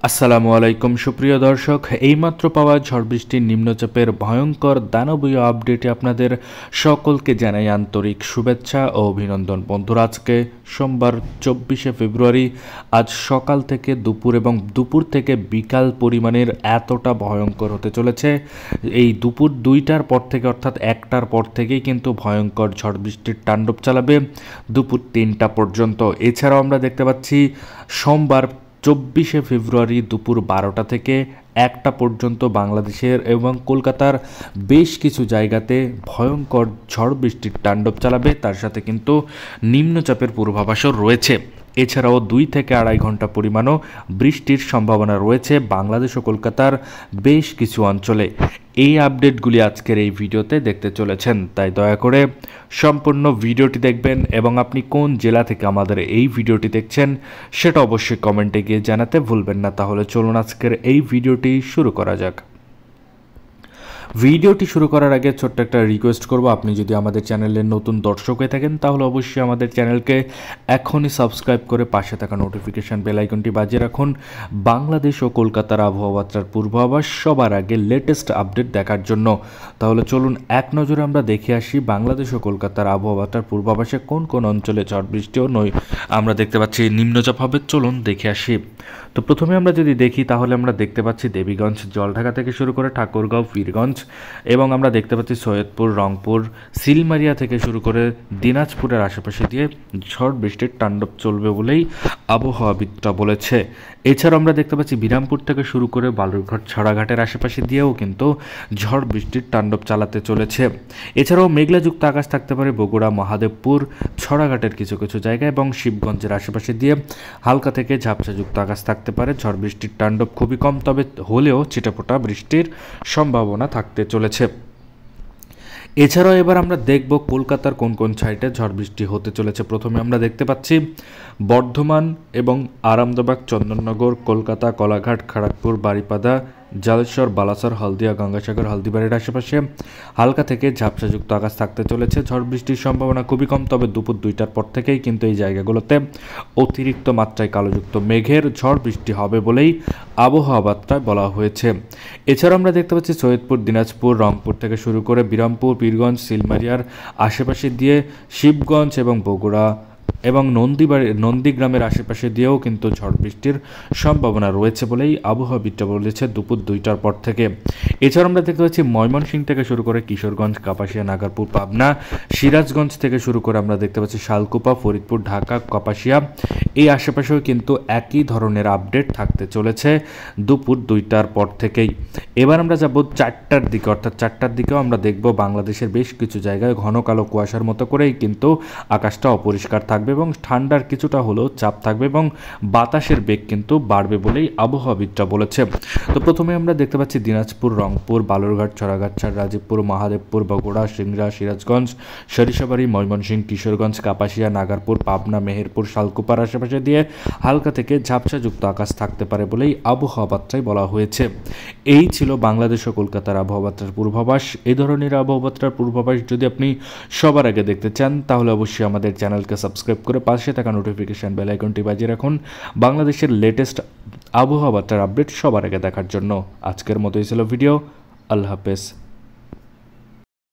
আসসালামু আলাইকুম সুপ্রিয় দর্শক, এইমাত্র পাওয়া ঝড় বৃষ্টির নিম্নচাপের ভয়ঙ্কর দানবীয় আপডেটে আপনাদের সকলকে জানাই আন্তরিক শুভেচ্ছা ও অভিনন্দন। বন্ধুরা, আজকে সোমবার 24শে ফেব্রুয়ারি। আজ সকাল থেকে দুপুর এবং দুপুর থেকে বিকাল পরিমাণের এতটা ভয়ঙ্কর হতে চলেছে। এই দুপুর 2টার পর থেকে অর্থাৎ 1টার পর থেকেই কিন্তু ভয়ঙ্কর ঝড় বৃষ্টির তাণ্ডব চালাবে দুপুর 3টা পর্যন্ত। এছাড়াও আমরা দেখতে পাচ্ছি সোমবার 24শে ফেব্রুয়ারি দুপুর 12টা থেকে 1টা পর্যন্ত বাংলাদেশের এবং কলকাতার বেশ কিছু জায়গাতে ভয়ঙ্কর ঝড় বৃষ্টির তাণ্ডব চালাবে। তার সাথে কিন্তু নিম্নচাপের পূর্বাভাসও রয়েছে। এছাড়াও 2 থেকে আড়াই ঘন্টা পরিমাণও বৃষ্টির সম্ভাবনা রয়েছে বাংলাদেশ ও কলকাতার বেশ কিছু অঞ্চলে। এই আপডেটগুলি আজকের এই ভিডিওতে দেখতে চলেছেন, তাই দয়া করে সম্পূর্ণ ভিডিওটি দেখবেন এবং আপনি কোন জেলা থেকে আমাদের এই ভিডিওটি দেখছেন সেটা অবশ্যই কমেন্টে গিয়ে জানাতে ভুলবেন না। তাহলে চলুন আজকের এই ভিডিওটি শুরু করা যাক। ভিডিওটি শুরু করার আগে ছোট্ট একটা রিকোয়েস্ট করব, আপনি যদি আমাদের চ্যানেলের নতুন দর্শক হয়ে থাকেন তাহলে অবশ্যই আমাদের চ্যানেলকে এখনই সাবস্ক্রাইব করে পাশে থাকা নোটিফিকেশান বেল আইকনটি বাজিয়ে রাখুন বাংলাদেশ ও কলকাতার আবহাওয়া বার্তার পূর্বাভাস সবার আগে লেটেস্ট আপডেট দেখার জন্য। তাহলে চলুন এক নজরে আমরা দেখে আসি বাংলাদেশ ও কলকাতার আবহাওয়া বার্তার পূর্বাভাসে কোন কোন অঞ্চলে ঝড় বৃষ্টিও আমরা দেখতে পাচ্ছি নিম্নচাপ হবে। চলুন দেখে আসি। তো প্রথমে আমরা যদি দেখি তাহলে আমরা দেখতে পাচ্ছি দেবীগঞ্জ, জলঢাকা থেকে শুরু করে ঠাকুরগাঁও, পীরগঞ্জ এবং আমরা দেখতে পাচ্ছি সৈয়দপুর, রংপুর, সিলমারিয়া থেকে শুরু করে দিনাজপুরের আশেপাশে দিয়ে ঝড় বৃষ্টির তাণ্ডব চলবে বলেই আবহাওয়াবিদরা বলেছে। এছাড়াও আমরা দেখতে পাচ্ছি বিরামপুর থেকে শুরু করে বালুরঘাট, ছড়াঘাটের আশেপাশে দিয়েও কিন্তু ঝড় বৃষ্টির তাণ্ডব চালাতে চলেছে। এছাড়াও মেঘলাযুক্ত আকাশ থাকতে পারে বগুড়া, মহাদেবপুর, ছড়াঘাটের কিছু কিছু জায়গা এবং শিবগঞ্জের আশেপাশে দিয়ে হালকা থেকে ঝাপসাযুক্ত আকাশ থাকতে পারে। ঝড় বৃষ্টির তাণ্ডব খুবই কম, তবে হলেও ছিটেফোঁটা বৃষ্টির সম্ভাবনা থাকতে চলেছে। এছাড়াও এবার আমরা দেখব কলকাতার কোন কোন সাইডে ঝড় বৃষ্টি হতে চলেছে। প্রথমে আমরা দেখতে পাচ্ছি বর্ধমান এবং আরামবাগ, চন্দননগর, কলকাতা, কলাঘাট, খড়গপুর, বারিপাদা, জালেশ্বর, বালাসর, হলদিয়া, গঙ্গাসাগর, হলদিবাড়ির আশেপাশে হালকা থেকে ঝাপসাযুক্ত আকাশ থাকতে চলেছে। ঝড় বৃষ্টির সম্ভাবনা খুবই কম, তবে দুপুর 2টার পর থেকেই কিন্তু এই জায়গাগুলোতে অতিরিক্ত মাত্রায় কালোযুক্ত মেঘের ঝড় বৃষ্টি হবে বলেই আবহাওয়া বার্তায় বলা হয়েছে। এছাড়া আমরা দেখতে পাচ্ছি সৈয়দপুর, দিনাজপুর, রংপুর থেকে শুরু করে বিরামপুর, পীরগঞ্জ, সিলমারিয়ার আশেপাশে দিয়ে শিবগঞ্জ এবং বগুড়া এবং নন্দীগ্রামের আশেপাশে দিয়েও কিন্তু ঝড় বৃষ্টির সম্ভাবনা রয়েছে বলেই আবহাওয়াবিদরা বলেছে দুপুর 2টার পর থেকে। এছাড়া আমরা দেখতে পাচ্ছি ময়মনসিংহ থেকে শুরু করে কিশোরগঞ্জ, কাপাসিয়া, নাগারপুর, পাবনা, সিরাজগঞ্জ থেকে শুরু করে আমরা দেখতে পাচ্ছি শালকুপা, ফরিদপুর, ঢাকা, কাপাসিয়া এই আশেপাশেও কিন্তু একই ধরনের আপডেট থাকতে চলেছে দুপুর 2টার পর থেকেই। এবার আমরা যাব 4টার দিকে, অর্থাৎ 4টার দিকেও আমরা দেখব বাংলাদেশের বেশ কিছু জায়গায় ঘন কালো কুয়াশার মতো করেই কিন্তু আকাশটা অপরিষ্কার থাকবে এবং ঠান্ডার কিছুটা হলেও চাপ থাকবে এবং বাতাসের বেগ কিন্তু বাড়বে বলেই আবহাওয়াবিদরা বলেছে। তো প্রথমে আমরা দেখতে পাচ্ছি দিনাজপুর, রংপুর, বালুরঘাট, ছড়াগাছাড়, রাজীবপুর, মহাদেবপুর, বগুড়া, সিংড়া, সিরাজগঞ্জ, সরিষাবাড়ি, ময়মনসিংহ, কিশোরগঞ্জ, কাপাসিয়া, নাগারপুর, পাবনা, মেহেরপুর, শালকুপার আশেপাশে দিয়ে হালকা থেকে ঝাপসাযুক্ত আকাশ থাকতে পারে বলেই আবহাওয়া বার্তায় বলা হয়েছে। এই ছিল বাংলাদেশ ও কলকাতার আবহাওয়া বার্তার পূর্বাভাস। এই ধরনের আবহাওয়া বার্তার পূর্বাভাস যদি আপনি সবার আগে দেখতে চান তাহলে অবশ্যই আমাদের চ্যানেলকে সাবস্ক্রাইব করে পাশে থাকা নোটিফিকেশান বেল আইকনটি বাজিয়ে রাখুন বাংলাদেশের লেটেস্ট আবহাওয়া বার্তার আপডেট সবার আগে দেখার জন্য। আজকের মতো এই ছিল ভিডিও। আল্লাহ হাফেজ।